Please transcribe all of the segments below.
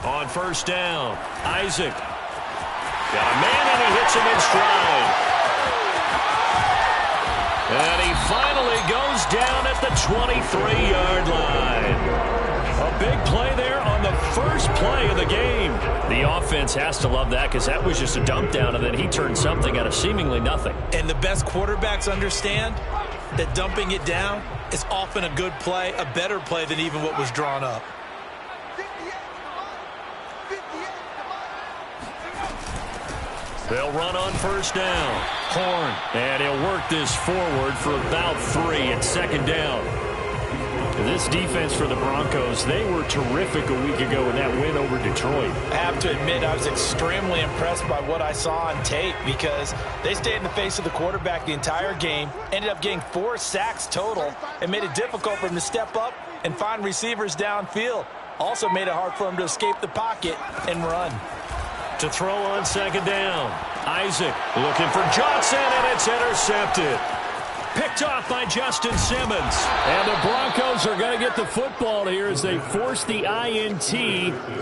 On first down, Isaac. Got a man, and he hits him in stride. And he finally goes down at the 23-yard line. A big play there on the first play of the game. The offense has to love that because that was just a dump down, and then he turned something out of seemingly nothing. And the best quarterbacks understand that dumping it down is often a good play, a better play than even what was drawn up. They'll run on first down. Horn. And he'll work this forward for about 3 at second down. This defense for the Broncos, they were terrific a week ago in that win over Detroit. I have to admit, I was extremely impressed by what I saw on tape because they stayed in the face of the quarterback the entire game, ended up getting 4 sacks total, and made it difficult for him to step up and find receivers downfield. Also made it hard for him to escape the pocket and run. To throw on second down, Isaac looking for Johnson, and it's intercepted. Picked off by Justin Simmons. And the Broncos are going to get the football here as they force the INT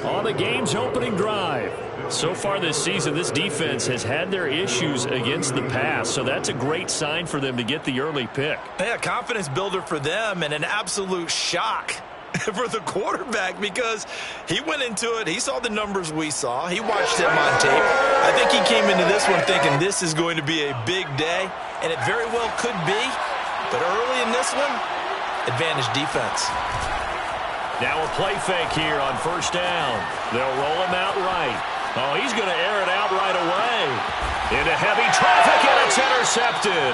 on the game's opening drive. So far this season, this defense has had their issues against the pass, so that's a great sign for them to get the early pick. Yeah, confidence builder for them and an absolute shock for the quarterback because he went into it. He saw the numbers we saw. He watched them on tape. I think he came into this one thinking this is going to be a big day, and it very well could be. But early in this one, advantage defense. Now a play fake here on first down. They'll roll him out right. Oh, he's going to air it out right away. Into heavy traffic, and it's intercepted.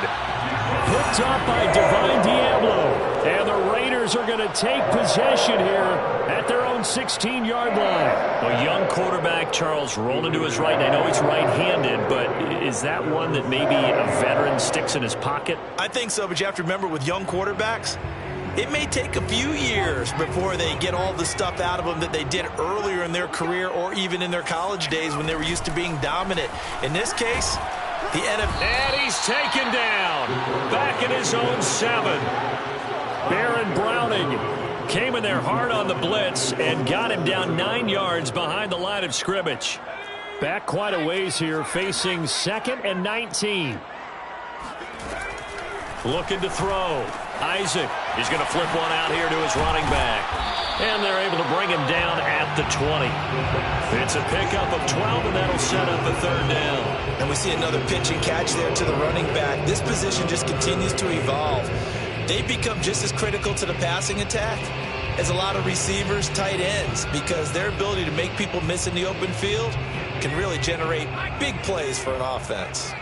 Picked up by Divine Diablo. And the Raiders are going to take possession here at their own 16-yard line. A young quarterback, Charles, rolling to his right. And I know he's right-handed, but is that one that maybe a veteran sticks in his pocket? I think so, but you have to remember with young quarterbacks, it may take a few years before they get all the stuff out of them that they did earlier in their career or even in their college days when they were used to being dominant. In this case, the NFL... And he's taken down. Back in his own 7. Baron Browning came in there hard on the blitz and got him down 9 yards behind the line of scrimmage. Back quite a ways here, facing 2nd and 19. Looking to throw. Isaac is going to flip one out here to his running back. And they're able to bring him down at the 20. It's a pickup of 12, and that'll set up a third down. And we see another pitch and catch there to the running back. This position just continues to evolve. They become just as critical to the passing attack as a lot of receivers, tight ends, because their ability to make people miss in the open field can really generate big plays for an offense.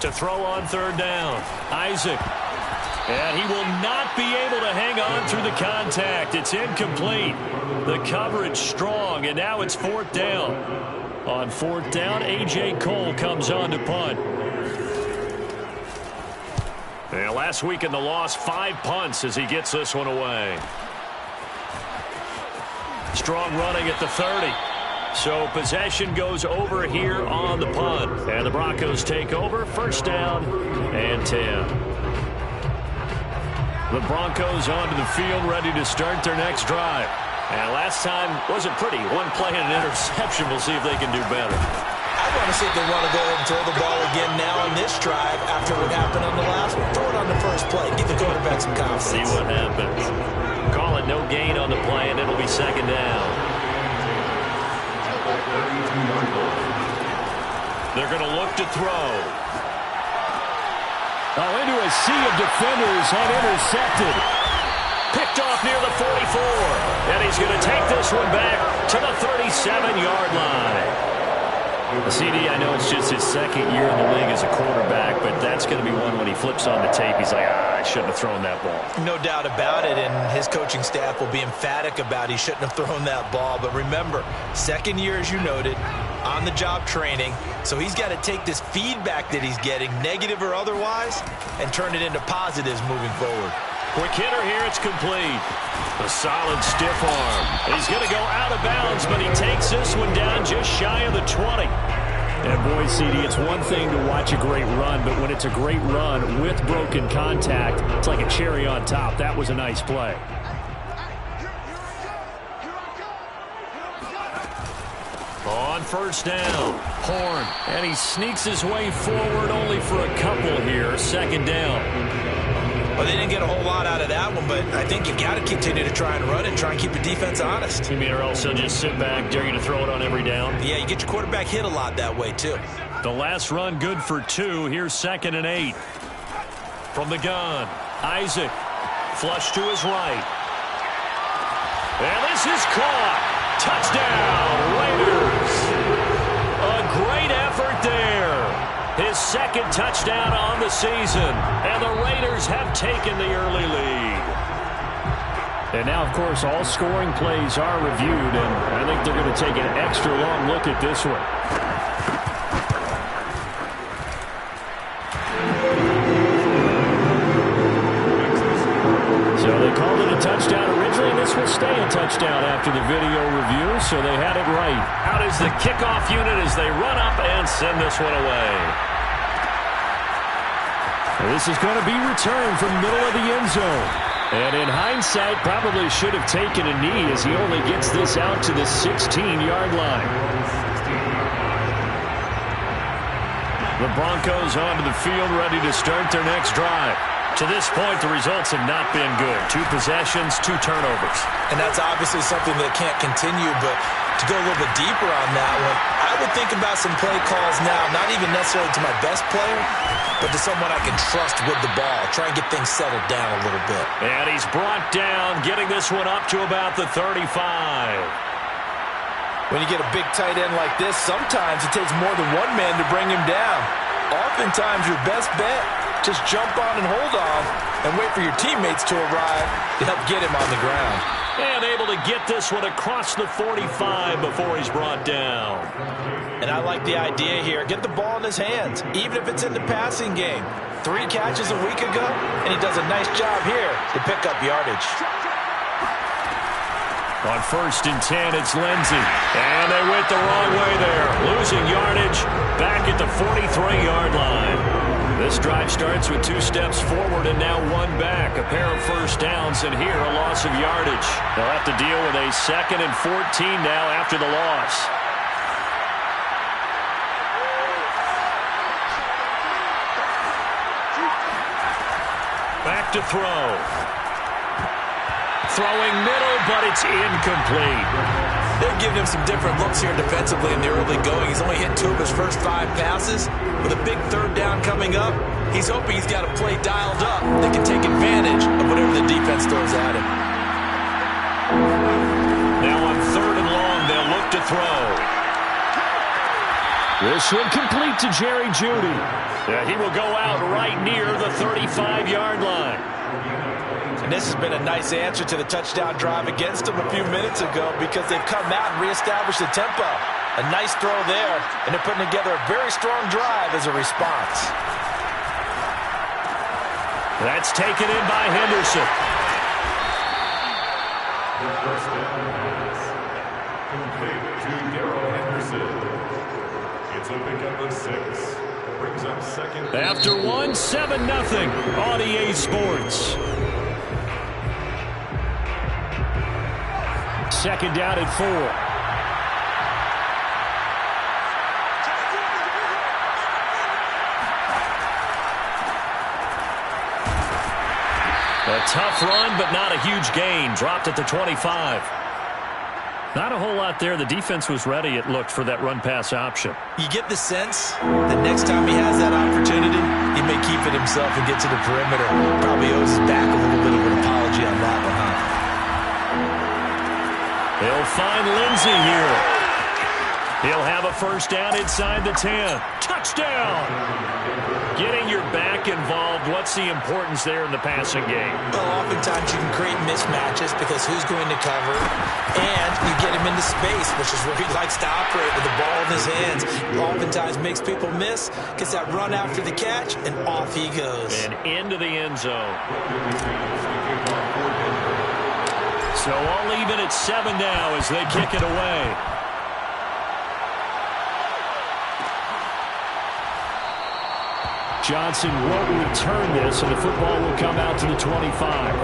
To throw on third down, Isaac. And he will not be able to hang on through the contact. It's incomplete. The coverage strong, and now it's 4th down. On 4th down, A.J. Cole comes on to punt. And last week in the loss, 5 punts as he gets this one away. Strong running at the 30. So possession goes over here on the punt. And the Broncos take over. First down and 10. The Broncos onto the field, ready to start their next drive. And last time wasn't pretty. 1 play and an interception. We'll see if they can do better. I want to see if they want to go ahead and throw the ball again now on this drive after what happened on the last one. Throw it on the first play. Give the quarterback some confidence. See what happens. Call it no gain on the play, and it'll be second down. They're going to look to throw. Oh, into a sea of defenders and intercepted. Picked off near the 44. And he's going to take this one back to the 37-yard line. CD, I know it's just his 2nd year in the league as a quarterback, but that's going to be one when he flips on the tape. He's like, I shouldn't have thrown that ball. No doubt about it, and his coaching staff will be emphatic about he shouldn't have thrown that ball. But remember, 2nd year, as you noted, on-the-job training. So he's got to take this feedback that he's getting, negative or otherwise, and turn it into positives moving forward. Quick hitter here, it's complete. A solid stiff arm. He's going to go out of bounds, but he takes this one down just shy of the 20. And boy, CD, it's one thing to watch a great run, but when it's a great run with broken contact, it's like a cherry on top. That was a nice play. On first down, Horn, and he sneaks his way forward only for a couple here. Second down. Well, they didn't get a whole lot out of that one, but I think you've got to continue to try and run and try and keep the defense honest. You mean or else they'll just sit back, dare you to throw it on every down? Yeah, you get your quarterback hit a lot that way, too. The last run good for 2. Here's 2nd and 8. From the gun, Isaac. Flush to his right. And this is caught. Touchdown, Raiders. A great effort there. His 2nd touchdown on the season. And the Raiders have taken the early lead. And now, of course, all scoring plays are reviewed, and I think they're going to take an extra long look at this one. So they called it a touchdown originally, and this will stay a touchdown after the video review, so they had it right. Out is the kickoff unit as they run up and send this one away. This is going to be returned from middle of the end zone. And in hindsight, probably should have taken a knee as he only gets this out to the 16-yard line. The Broncos onto the field, ready to start their next drive. To this point, the results have not been good. 2 possessions, 2 turnovers. And that's obviously something that can't continue, but to go a little bit deeper on that one, I would think about some play calls now, not even necessarily to my best player, but to someone I can trust with the ball. Try and get things settled down a little bit. And he's brought down, getting this one up to about the 35. When you get a big tight end like this, sometimes it takes more than one man to bring him down. Oftentimes, your best bet, just jump on and hold on and wait for your teammates to arrive to help get him on the ground. And able to get this one across the 45 before he's brought down. And I like the idea here. Get the ball in his hands, even if it's in the passing game. 3 catches a week ago, and he does a nice job here to pick up yardage. On 1st and 10, it's Lindsey. And they went the wrong way there. Losing yardage back at the 43-yard line. This drive starts with 2 steps forward and now 1 back. A pair of first downs, and here a loss of yardage. They'll have to deal with a 2nd and 14 now after the loss. Back to throw. Throwing middle, but it's incomplete. They're giving him some different looks here defensively in the early going. He's only hit 2 of his first 5 passes. With a big 3rd down coming up, he's hoping he's got a play dialed up that can take advantage of whatever the defense throws at him. Now on 3rd and long, they'll look to throw. This one complete to Jerry Jeudy. Yeah, he will go out right near the 35-yard line. And this has been a nice answer to the touchdown drive against them a few minutes ago because they've come out and reestablished the tempo. A nice throw there, and they're putting together a very strong drive as a response. That's taken in by Henderson. Complete to Darrell Henderson. It's a pickup of 6. Brings up 2nd. After 1, 7-0 on EA Sports. 2nd down at 4. A tough run, but not a huge gain. Dropped at the 25. Not a whole lot there. The defense was ready, it looked, for that run-pass option. You get the sense that next time he has that opportunity, he may keep it himself and get to the perimeter. Probably owes his back a little bit of an apology on that one, huh? He'll find Lindsey here. He'll have a first down inside the 10. Touchdown! Getting your back involved, what's the importance there in the passing game? Well, oftentimes you can create mismatches because who's going to cover, and you get him into space, which is where he likes to operate with the ball in his hands. Oftentimes makes people miss, gets that run after the catch, and off he goes. And into the end zone. So all even at 7 now as they kick it away. Johnson won't return this, and the football will come out to the 25.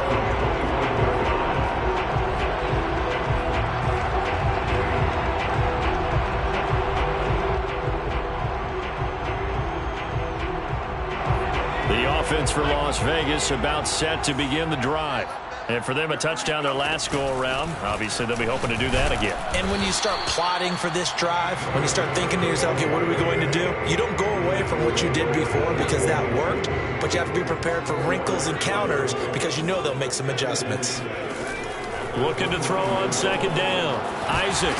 for Las Vegas, about set to begin the drive. And for them, a touchdown their last go-around. Obviously, they'll be hoping to do that again. And when you start plotting for this drive, when you start thinking to yourself, okay, what are we going to do? You don't go away from what you did before because that worked, but you have to be prepared for wrinkles and counters because you know they'll make some adjustments. Looking to throw on second down. Isaac.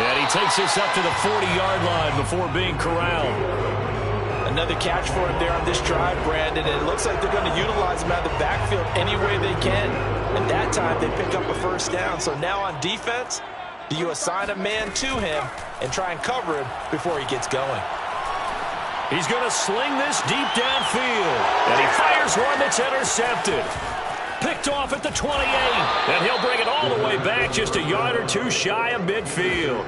And he takes this up to the 40-yard line before being corralled. Another catch for him there on this drive, Brandon, and it looks like they're going to utilize him out of the backfield any way they can. And that time, they pick up a first down. So now on defense, do you assign a man to him and try and cover him before he gets going? He's going to sling this deep downfield. And he fires one that's intercepted. Picked off at the 28. And he'll bring it all the way back just a yard or two shy of midfield.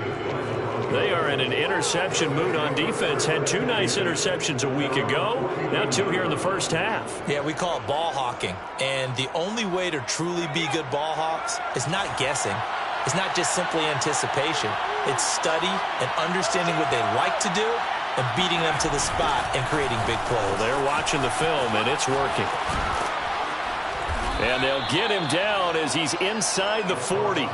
They are in an interception mood on defense. Had 2 nice interceptions a week ago. Now 2 here in the first half. Yeah, we call it ball hawking. And the only way to truly be good ball hawks is not guessing. It's not just simply anticipation. It's study and understanding what they like to do and beating them to the spot and creating big plays. Well, they're watching the film, and it's working. And they'll get him down as he's inside the 40.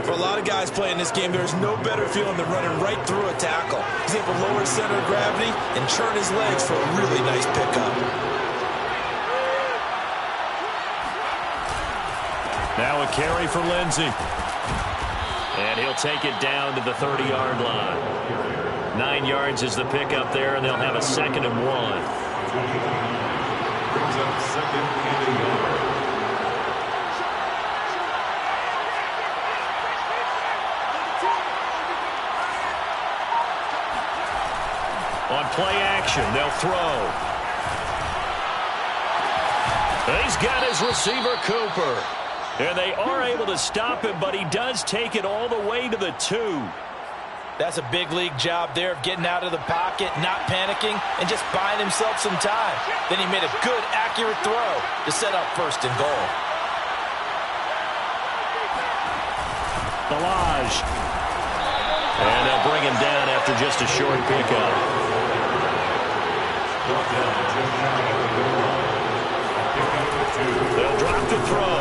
For a lot of guys playing this game, there's no better feeling than running right through a tackle. He's able to lower center of gravity and churn his legs for a really nice pickup. Now a carry for Lindsey. And he'll take it down to the 30-yard line. 9 yards is the pickup there, and they'll have a 2nd and 1. Brings up 2nd and 1. On play action, they'll throw. He's got his receiver, Cooper. And they are able to stop him, but he does take it all the way to the 2. That's a big league job there of getting out of the pocket, not panicking, and just buying himself some time. Then he made a good, accurate throw to set up 1st and goal. Balaj. And they'll bring him down after just a short pickup. They'll drop the throw.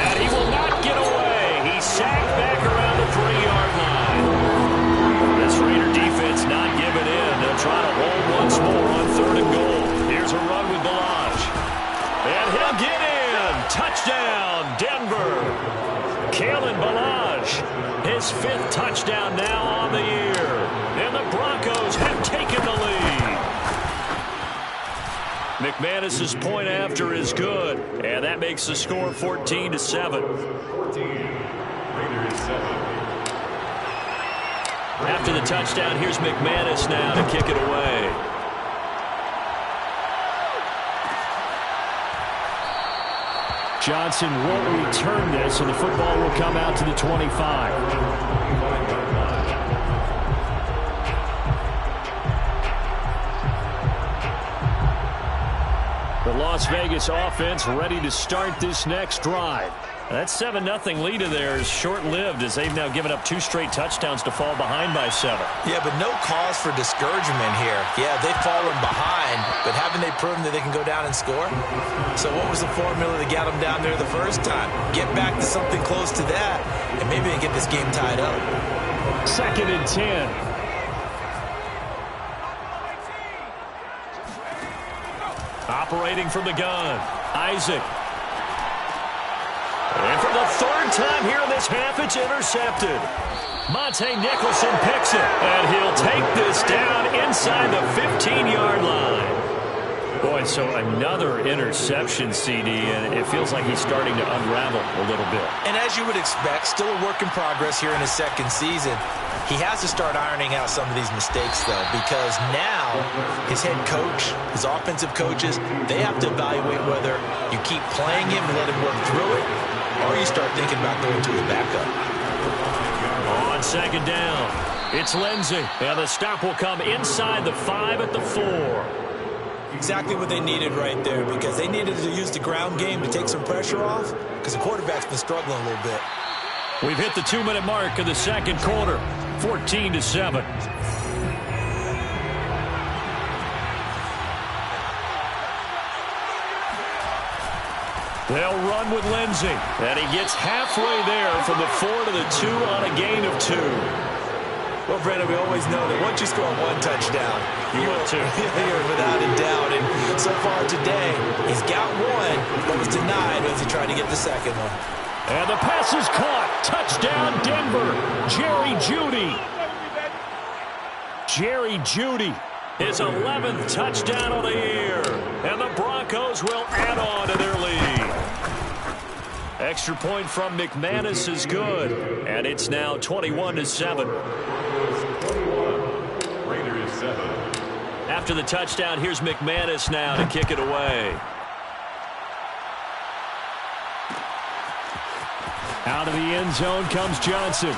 And he will not get away. He's sacked back around the 3-yard line. This Raider defense not giving in. They'll try to hold once more on 3rd and goal. Here's a run with Balaj. And he'll get in. Touchdown, Denver. Kalen Balaj, his 5th touchdown now on the year. And the Broncos have taken the lead. McManus's point after is good, and that makes the score 14-7. 14. Raiders 7. After the touchdown, here's McManus now to kick it away. Johnson won't return this, and the football will come out to the 25. The Las Vegas offense ready to start this next drive. That 7-0 lead of theirs short-lived as they've now given up 2 straight touchdowns to fall behind by 7. Yeah, but no cause for discouragement here. Yeah, they've fallen behind, but haven't they proven that they can go down and score? So what was the formula that got them down there the first time? Get back to something close to that, and maybe they get this game tied up. 2nd and 10. Operating from the gun, Isaac. And for the 3rd time here in this half, it's intercepted. Monte Nicholson picks it, and he'll take this down inside the 15-yard line. Boy, so another interception, CD, and it feels like he's starting to unravel a little bit. And as you would expect, still a work in progress here in his 2nd season. He has to start ironing out some of these mistakes, though, because now his head coach, his offensive coaches, they have to evaluate whether you keep playing him and let him work through it, or you start thinking about going to his backup. On 2nd down, it's Lindsey, and the stop will come inside the 5 at the 4. Exactly what they needed right there, because they needed to use the ground game to take some pressure off, because the quarterback's been struggling a little bit. We've hit the 2-minute mark of the 2nd quarter, 14-7. They'll run with Lindsey. And he gets halfway there from the 4 to the 2 on a gain of 2. Well, Brandon, we always know that once you score one touchdown, you will too. You're without a doubt. And so far today, he's got one that was denied as he tried to get the second one. And the pass is caught. Touchdown, Denver. Jerry Jeudy. Jerry Jeudy. His 11th touchdown of the year. And the Broncos will add on to their lead. Extra point from McManus is good. And it's now 21-7. Raiders 7. After the touchdown, here's McManus now to kick it away. Out of the end zone comes Johnson.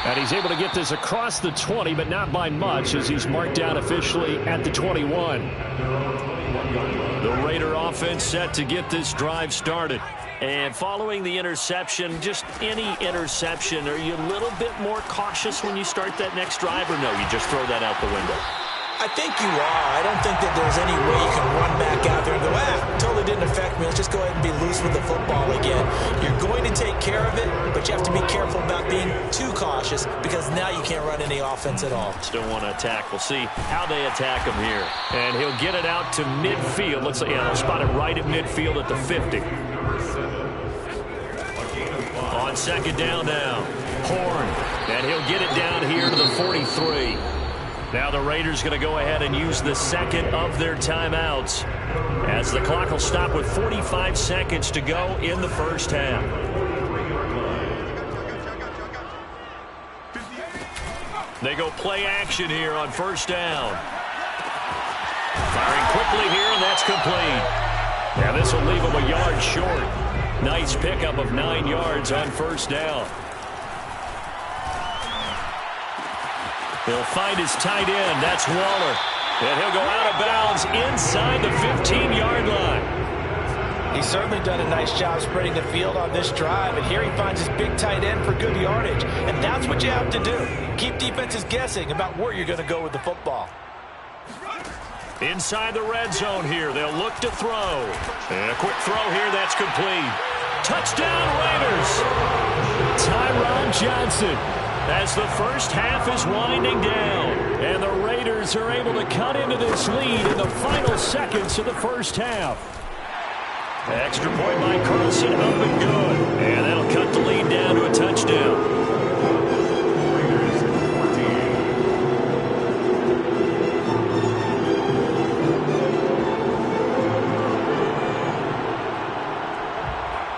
And he's able to get this across the 20, but not by much, as he's marked down officially at the 21. The Raider offense set to get this drive started. And following the interception, just any interception, are you a little bit more cautious when you start that next drive, or no, you just throw that out the window? I think you are. I don't think that there's any way you can run back out there and go, totally didn't affect me. Let's just go ahead and be loose with the football again. You're going to take care of it, but you have to be careful about being too cautious because now you can't run any offense at all. Still want to attack. We'll see how they attack him here. And he'll get it out to midfield. Looks like, they'll spot it right at midfield at the 50. On second down now, Horn. And he'll get it down here to the 43. Now the Raiders going to go ahead and use the second of their timeouts as the clock will stop with 45 seconds to go in the first half. They go play action here on first down. Firing quickly here, and that's complete. Now this will leave him a yard short. Nice pickup of 9 yards on first down. He'll find his tight end. That's Waller. And he'll go out of bounds inside the 15-yard line. He's certainly done a nice job spreading the field on this drive. And here he finds his big tight end for good yardage. And that's what you have to do. Keep defenses guessing about where you're going to go with the football. Inside the red zone here. They'll look to throw. And a quick throw here. That's complete. Touchdown, Raiders. Tyron Johnson. As the first half is winding down. And the Raiders are able to cut into this lead in the final seconds of the first half. Extra point by Carlson, up and good. And that'll cut the lead down to a touchdown.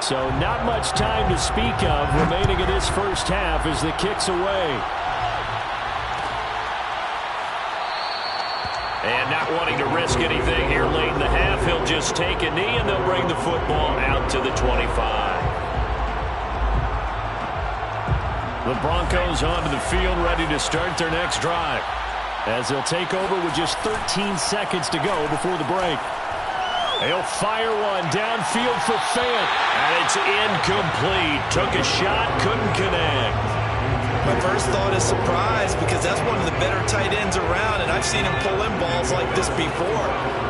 So not much time to speak of remaining in this first half as the kick's away. And not wanting to risk anything here late in the half, he'll just take a knee and they'll bring the football out to the 25. The Broncos onto the field ready to start their next drive as they'll take over with just 13 seconds to go before the break. He'll fire one downfield for Fant. And it's incomplete. Took a shot, couldn't connect. My first thought is surprise because that's one of the better tight ends around, and I've seen him pull in balls like this before.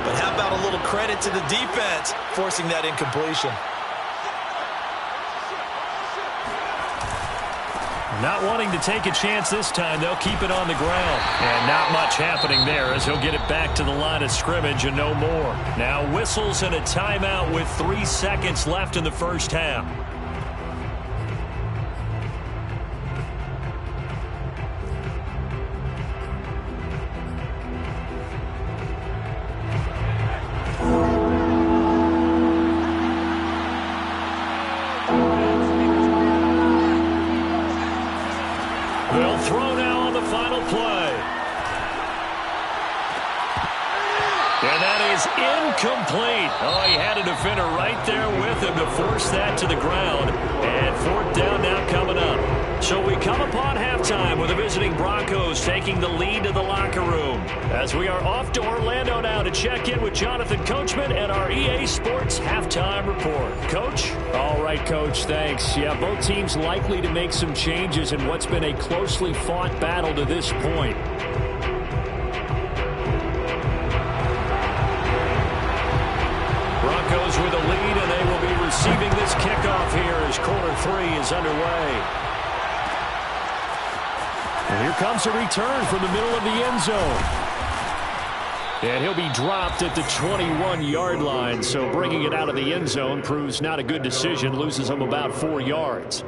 But how about a little credit to the defense forcing that incompletion? Not wanting to take a chance this time, they'll keep it on the ground. And not much happening there as he'll get it back to the line of scrimmage and no more. Now whistles and a timeout with 3 seconds left in the first half. They'll throw now on the final play. And that is incomplete. Oh, he had a defender right there with him to force that to the ground. And fourth down now coming up. So we come upon halftime with the visiting Broncos taking the lead to the locker room. As we are off to Orlando now to check in with Jonathan Coachman and our EA Sports Halftime Report. Coach? All right, Coach, thanks. Yeah, both teams likely to make some changes in what's been a closely fought battle to this point. Broncos with a lead, and they will be as quarter 3 is underway. And here comes a return from the middle of the end zone. And he'll be dropped at the 21-yard line, so bringing it out of the end zone proves not a good decision, loses him about 4 yards.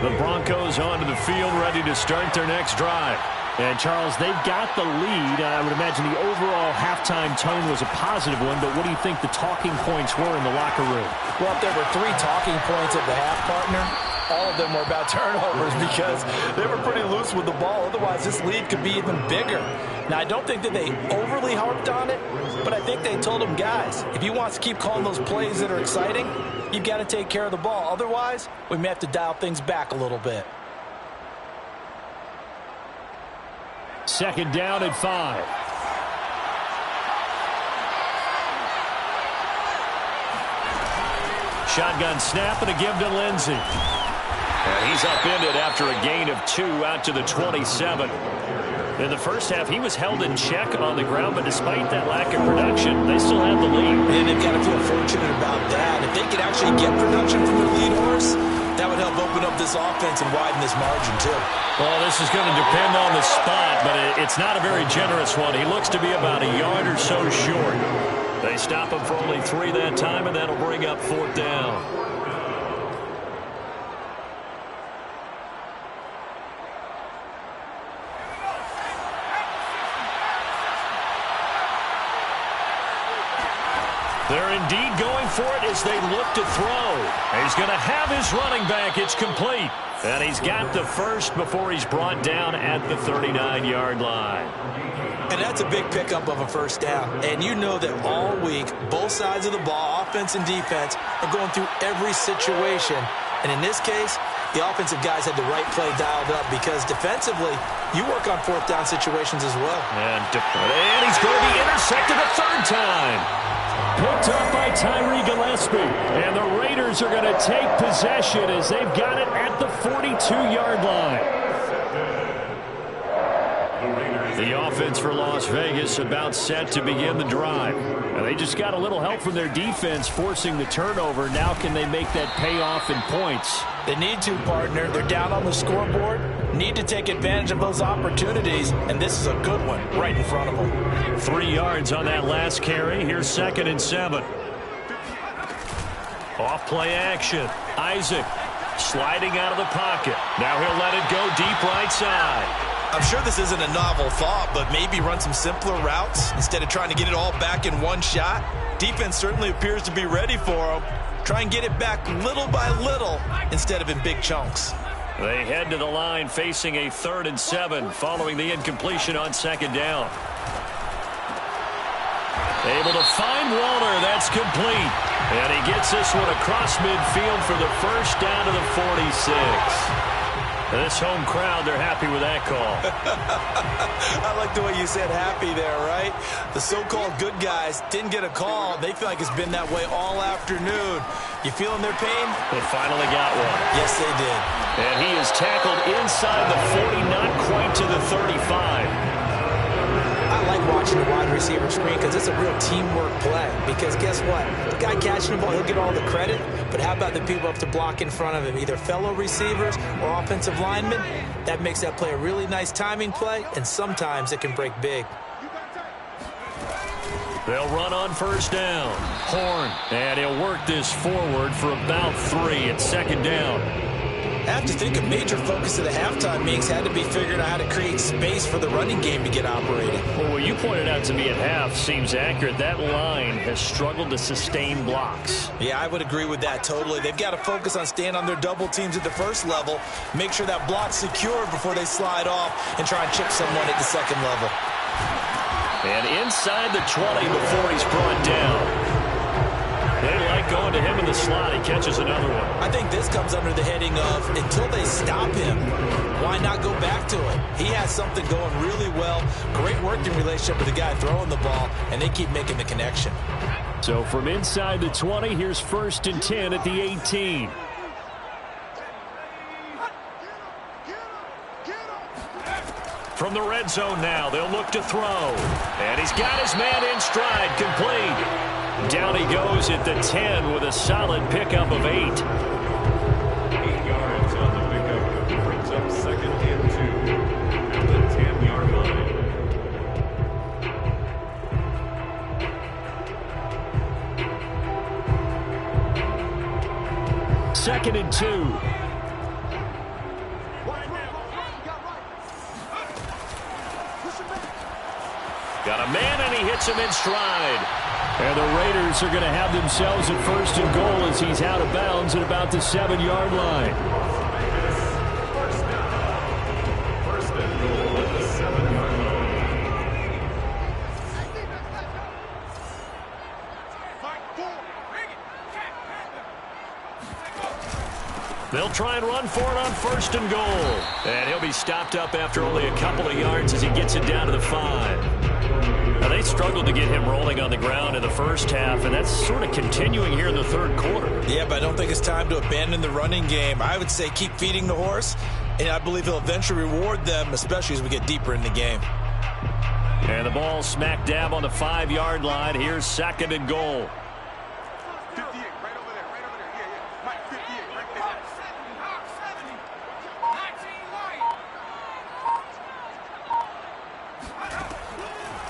The Broncos onto the field, ready to start their next drive. And, Charles, they've got the lead. I would imagine the overall halftime tone was a positive one, but what do you think the talking points were in the locker room? Well, if there were 3 talking points at the half, partner, all of them were about turnovers because they were pretty loose with the ball. Otherwise, this lead could be even bigger. Now, I don't think that they overly harped on it, but I think they told them, guys, if you want to keep calling those plays that are exciting, you've got to take care of the ball. Otherwise, we may have to dial things back a little bit. Second down at 5. Shotgun snap and a give to Lindsey. And he's upended after a gain of 2 out to the 27. In the first half, he was held in check on the ground, but despite that lack of production, they still had the lead. And they've got to feel fortunate about that. If they could actually get production from their lead horse, that would help open up this offense and widen this margin, too. Well, this is going to depend on the spot, but it's not a very generous one. He looks to be about a yard or so short. They stop him for only 3 that time, and that'll bring up 4th down. They're indeed going for it as they look to throw. He's going to have his running back. It's complete. And he's got the first before he's brought down at the 39-yard line. And that's a big pickup of a first down. And you know that all week, both sides of the ball, offense and defense, are going through every situation. And in this case, the offensive guys had the right play dialed up because defensively, you work on 4th down situations as well. And he's going to be intercepted a 3rd time. Picked up by Tyree Gillespie. And the Raiders are going to take possession as they've got it at the 42-yard line. The offense for Las Vegas about set to begin the drive. And they just got a little help from their defense forcing the turnover. Now can they make that pay off in points? They need to, partner. They're down on the scoreboard. Need to take advantage of those opportunities. And this is a good one right in front of them. 3 yards on that last carry. Here's 2nd and 7. Off play action. Isaac sliding out of the pocket. Now he'll let it go deep right side. I'm sure this isn't a novel thought, but maybe run some simpler routes instead of trying to get it all back in one shot. Defense certainly appears to be ready for him. Try and get it back little by little instead of in big chunks. They head to the line facing a 3rd and 7 following the incompletion on 2nd down. Able to find Walter. That's complete. And he gets this one across midfield for the first down to the 46. This home crowd, they're happy with that call. I like the way you said happy there, right? The so-called good guys didn't get a call. They feel like it's been that way all afternoon. You feeling their pain? They finally got one. Yes, they did. And he is tackled inside the 40, not quite to the 35. I like watching the wide receiver screen because it's a real teamwork play. Because guess what? The guy catching the ball, he'll get all the credit. But how about the people up to block in front of him? Either fellow receivers or offensive linemen. That makes that play a really nice timing play. And sometimes it can break big. They'll run on 1st down. Horn. And he'll work this forward for about 3 at 2nd down. I have to think a major focus of the halftime meetings had to be figuring out how to create space for the running game to get operating. Well, what you pointed out to me at half seems accurate. That line has struggled to sustain blocks. Yeah, I would agree with that totally. They've got to focus on staying on their double teams at the first level, make sure that block's secured before they slide off and try and chip someone at the 2nd level. And inside the 20 before he's brought down. They like going to him in the slot. He catches another one. I think this comes under the heading of until they stop him, why not go back to it? He has something going really well. Great working relationship with the guy throwing the ball, and they keep making the connection. So from inside the 20, here's 1st and 10 at the 18. From the red zone now, they'll look to throw. And he's got his man in stride, complete. Down he goes at the 10 with a solid pickup of 8. 8 yards on the pickup. Brings up 2nd and 2 at the 10-yard line. 2nd and 2. Got a man, and he hits him in stride. And the Raiders are going to have themselves a 1st and goal as he's out of bounds at about the 7-yard line. 1st and goal at the 7-yard line. They'll try and run for it on 1st and goal. And he'll be stopped up after only a couple of yards as he gets it down to the 5. Now, they struggled to get him rolling on the ground in the first half, and that's sort of continuing here in the 3rd quarter. Yeah, but I don't think it's time to abandon the running game. I would say keep feeding the horse, and I believe he'll eventually reward them, especially as we get deeper in the game. And the ball smack dab on the 5-yard line. Here's 2nd and goal. 58, right over there, yeah. Mike, 58, right there.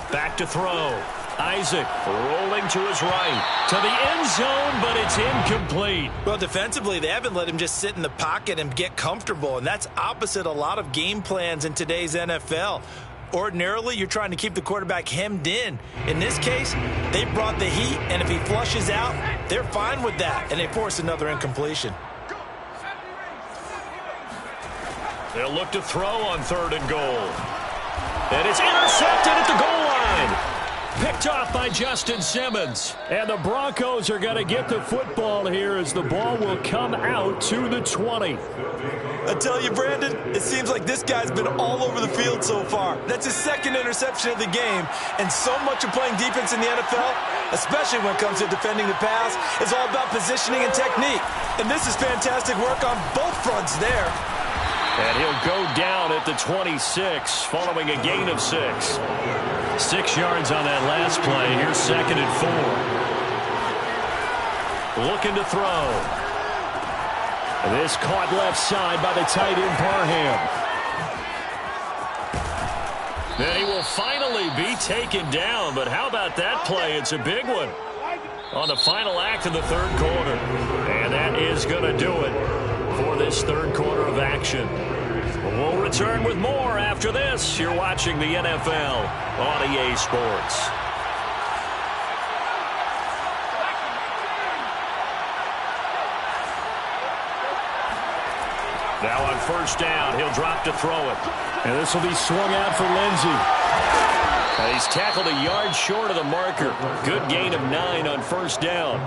Back to throw. Isaac rolling to his right. To the end zone, but it's incomplete. Well, defensively, they haven't let him just sit in the pocket and get comfortable, and that's opposite a lot of game plans in today's NFL. Ordinarily, you're trying to keep the quarterback hemmed in. In this case, they brought the heat, and if he flushes out, they're fine with that, and they force another incompletion. They'll look to throw on 3rd and goal. And it's intercepted at the goal line. Picked off by Justin Simmons. And the Broncos are going to get the football here as the ball will come out to the 20. I tell you, Brandon, it seems like this guy's been all over the field so far. That's his 2nd interception of the game. And so much of playing defense in the NFL, especially when it comes to defending the pass, is all about positioning and technique. And this is fantastic work on both fronts there. And he'll go down at the 26 following a gain of 6. 6 yards on that last play. Here's 2nd and 4. Looking to throw. This caught left side by the tight end Parham. Then he will finally be taken down. But how about that play? It's a big one on the final act of the 3rd quarter. And that is going to do it for this 3rd quarter of action. We'll return with more after this. You're watching the NFL on EA Sports. Now on 1st down, he'll drop to throw it. And this will be swung out for Lindsey. He's tackled a yard short of the marker. Good gain of 9 on 1st down.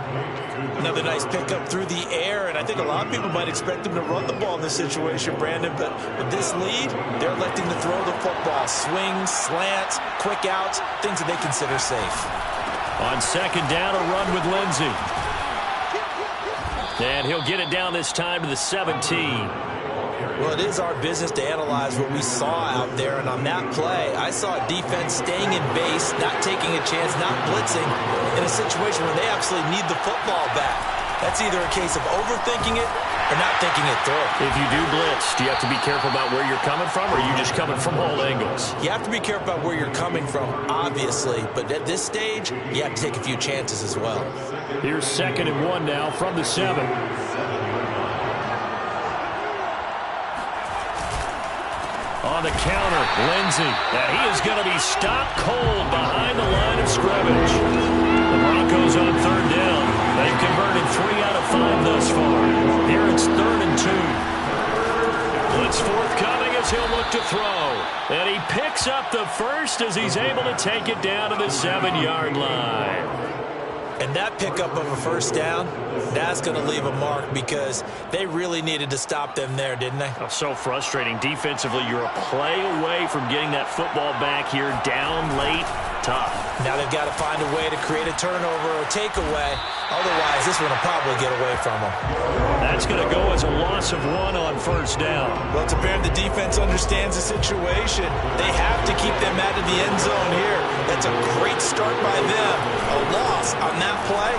Another nice pickup through the air, and I think a lot of people might expect him to run the ball in this situation, Brandon, but with this lead, they're electing to throw the football. Swings, slants, quick outs, things that they consider safe. On 2nd down, a run with Lindsey. And he'll get it down this time to the 17. Well, it is our business to analyze what we saw out there, and on that play, I saw a defense staying in base, not taking a chance, not blitzing, in a situation where they absolutely need the football back. That's either a case of overthinking it or not thinking it through. If you do blitz, do you have to be careful about where you're coming from, or are you just coming from all angles? You have to be careful about where you're coming from, obviously, but at this stage, you have to take a few chances as well. Here's 2nd and 1 now from the 7. On the counter, Lindsey. And he is going to be stopped cold behind the line of scrimmage. The Broncos on 3rd down. They've converted 3 out of 5 thus far. Here it's 3rd and 2. Blitz forthcoming as he'll look to throw. And he picks up the first as he's able to take it down to the 7-yard line. And that pickup of a 1st down, that's going to leave a mark because they really needed to stop them there, didn't they? Oh, so frustrating. Defensively, you're a play away from getting that football back here down late. Tough. Now they've got to find a way to create a turnover or takeaway. Otherwise, this one will probably get away from them. That's going to go as a loss of 1 on first down. Well, it's apparent the defense understands the situation. They have to keep them out of the end zone here. That's a great start by them. A loss on that play.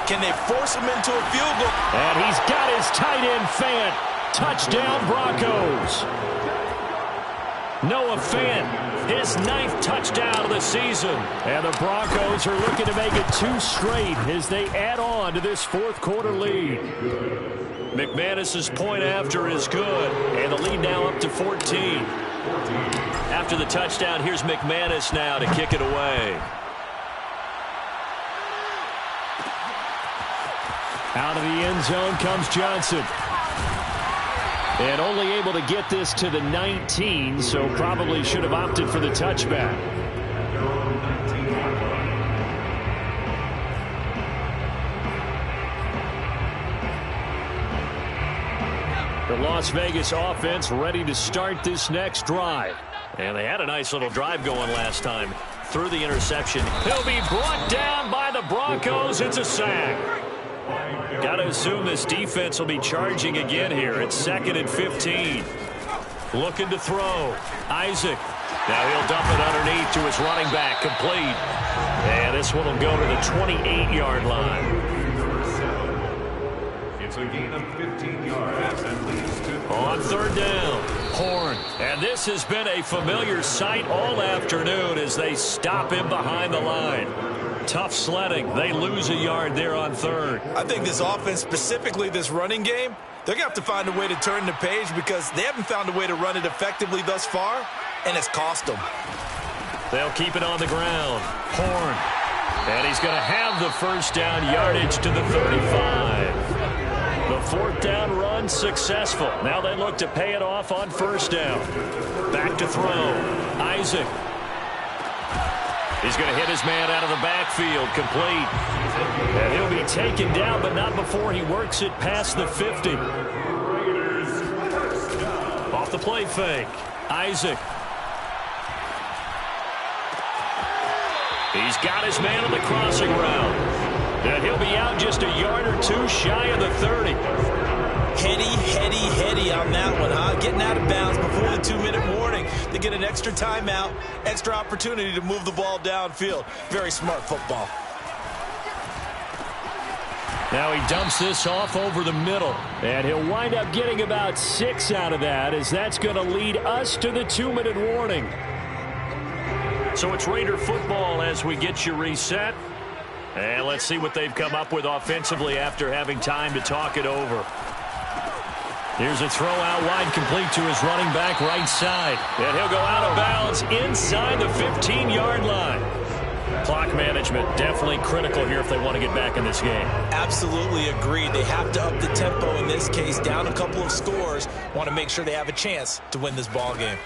Can they force him into a field goal? And he's got his tight end Fant. Touchdown Broncos. Noah Fant, his 9th touchdown of the season. And the Broncos are looking to make it 2 straight as they add on to this 4th quarter lead. McManus's point after is good, and the lead now up to 14. After the touchdown, here's McManus now to kick it away. Out of the end zone comes Johnson. And only able to get this to the 19, so probably should have opted for the touchback. The Las Vegas offense ready to start this next drive. And they had a nice little drive going last time. Through the interception. He'll be brought down by the Broncos. It's a sack. Got to assume this defense will be charging again here. It's 2nd and 15. Looking to throw. Isaac. Now he'll dump it underneath to his running back. Complete. And this one will go to the 28-yard line. It's a gain of 15 yards and leads to On 3rd down. Horn. And this has been a familiar sight all afternoon as they stop him behind the line. Tough sledding. They lose a yard there on 3rd. I think this offense, specifically this running game, they're going to have to find a way to turn the page because they haven't found a way to run it effectively thus far, and it's cost them. They'll keep it on the ground. Horn. And he's going to have the first down yardage to the 35. The 4th down run successful. Now they look to pay it off on 1st down. Back to throw. Isaac. He's going to hit his man out of the backfield. Complete. And he'll be taken down, but not before he works it past the 50. Off the play fake. Isaac. He's got his man on the crossing route. And he'll be out just a yard or 2 shy of the 30. Heady on that one, huh? Getting out of bounds before the 2-minute warning. They get an extra timeout, extra opportunity to move the ball downfield. Very smart football. Now he dumps this off over the middle. And he'll wind up getting about 6 out of that, as that's going to lead us to the 2-minute warning. So it's Raider football as we get you reset. And let's see what they've come up with offensively after having time to talk it over. Here's a throw out wide, complete to his running back right side. And he'll go out of bounds inside the 15-yard line. Clock management definitely critical here if they want to get back in this game. Absolutely agreed. They have to up the tempo in this case, down a couple of scores. Want to make sure they have a chance to win this ball game.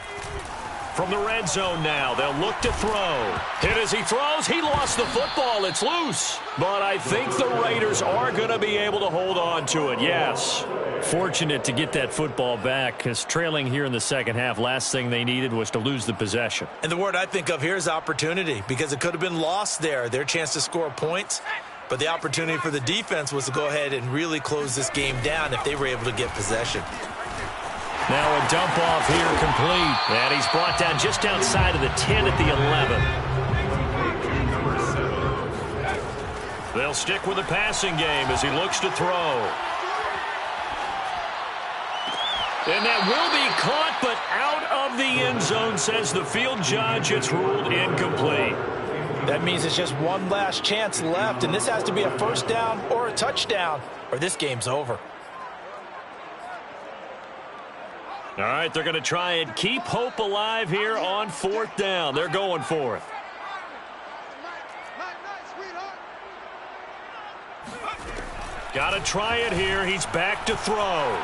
From the red zone now, they'll look to throw. Hit as he throws. He lost the football. It's loose. But I think the Raiders are going to be able to hold on to it, yes. Fortunate to get that football back, because trailing here in the second half, last thing they needed was to lose the possession. And the word I think of here is opportunity, because it could have been lost there. Their chance to score points. But the opportunity for the defense was to go ahead and really close this game down if they were able to get possession. Now a dump off here complete. And he's brought down just outside of the 10 at the 11. They'll stick with the passing game as he looks to throw. And that will be caught, but out of the end zone, says the field judge. It's ruled incomplete. That means it's just one last chance left, and this has to be a first down or a touchdown, or this game's over. All right, they're going to try and keep hope alive here on 4th down. They're going for it. Got to try it here. He's back to throw.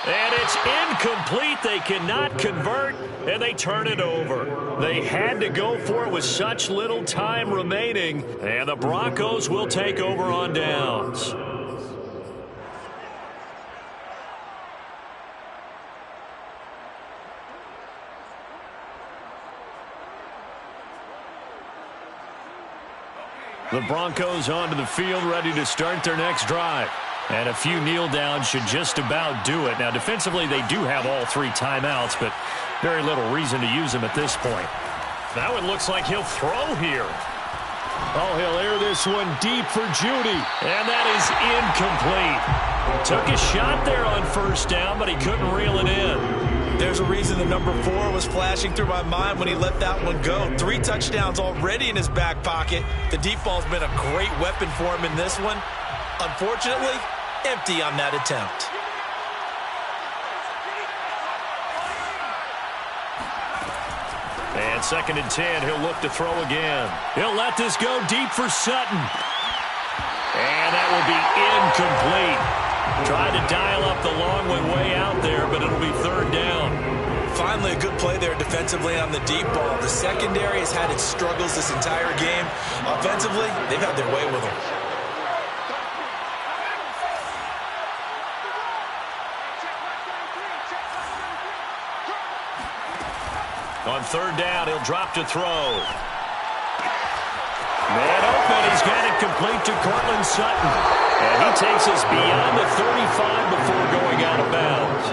And it's incomplete. They cannot convert, and they turn it over. They had to go for it with such little time remaining, and the Broncos will take over on downs. The Broncos onto the field, ready to start their next drive. And a few kneel downs should just about do it. Now, defensively, they do have all 3 timeouts, but very little reason to use them at this point. Now it looks like he'll throw here. Oh, he'll air this one deep for Judy. And that is incomplete. Took a shot there on first down, but he couldn't reel it in. There's a reason the number 4 was flashing through my mind when he let that one go. 3 touchdowns already in his back pocket. The deep ball's been a great weapon for him in this one. Unfortunately, empty on that attempt. And 2nd and 10, he'll look to throw again. He'll let this go deep for Sutton. And that will be incomplete. Tried to dial up the long one way out there, but it'll be 3rd down. Finally, a good play there defensively on the deep ball. The secondary has had its struggles this entire game. Offensively, they've had their way with them. On 3rd down, he'll drop to throw. Man open, he's got it complete to Cortland Sutton. And he takes us beyond the 35 before going out of bounds.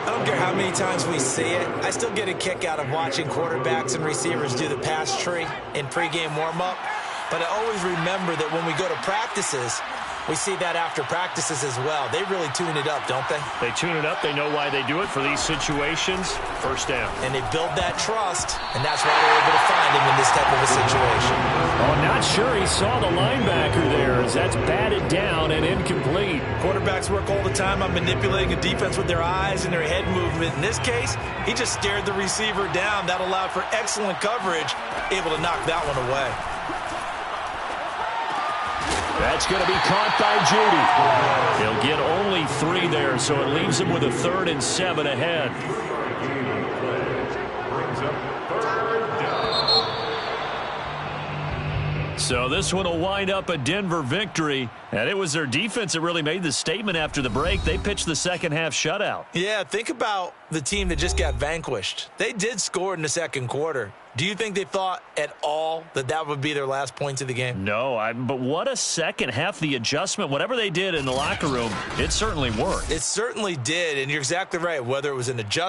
I don't care how many times we see it. I still get a kick out of watching quarterbacks and receivers do the pass tree in pregame warm-up. But I always remember that when we go to practices, we see that after practices as well. They really tune it up, don't they? They tune it up. They know why they do it for these situations. First down. And they build that trust, and that's why they're able to find him in this type of a situation. Oh, not sure he saw the linebacker there as that's batted down and incomplete. Quarterbacks work all the time on manipulating a defense with their eyes and their head movement. In this case, he just stared the receiver down. That allowed for excellent coverage, able to knock that one away. That's going to be caught by Judy. He'll get only 3 there, so it leaves him with a 3rd and 7 ahead. So this one will wind up a Denver victory. And it was their defense that really made the statement after the break. They pitched the second half shutout. Yeah, think about the team that just got vanquished. They did score in the 2nd quarter. Do you think they thought at all that that would be their last points of the game? No, but what a second half. The adjustment, whatever they did in the locker room, it certainly worked. It certainly did, and you're exactly right. Whether it was an adjustment,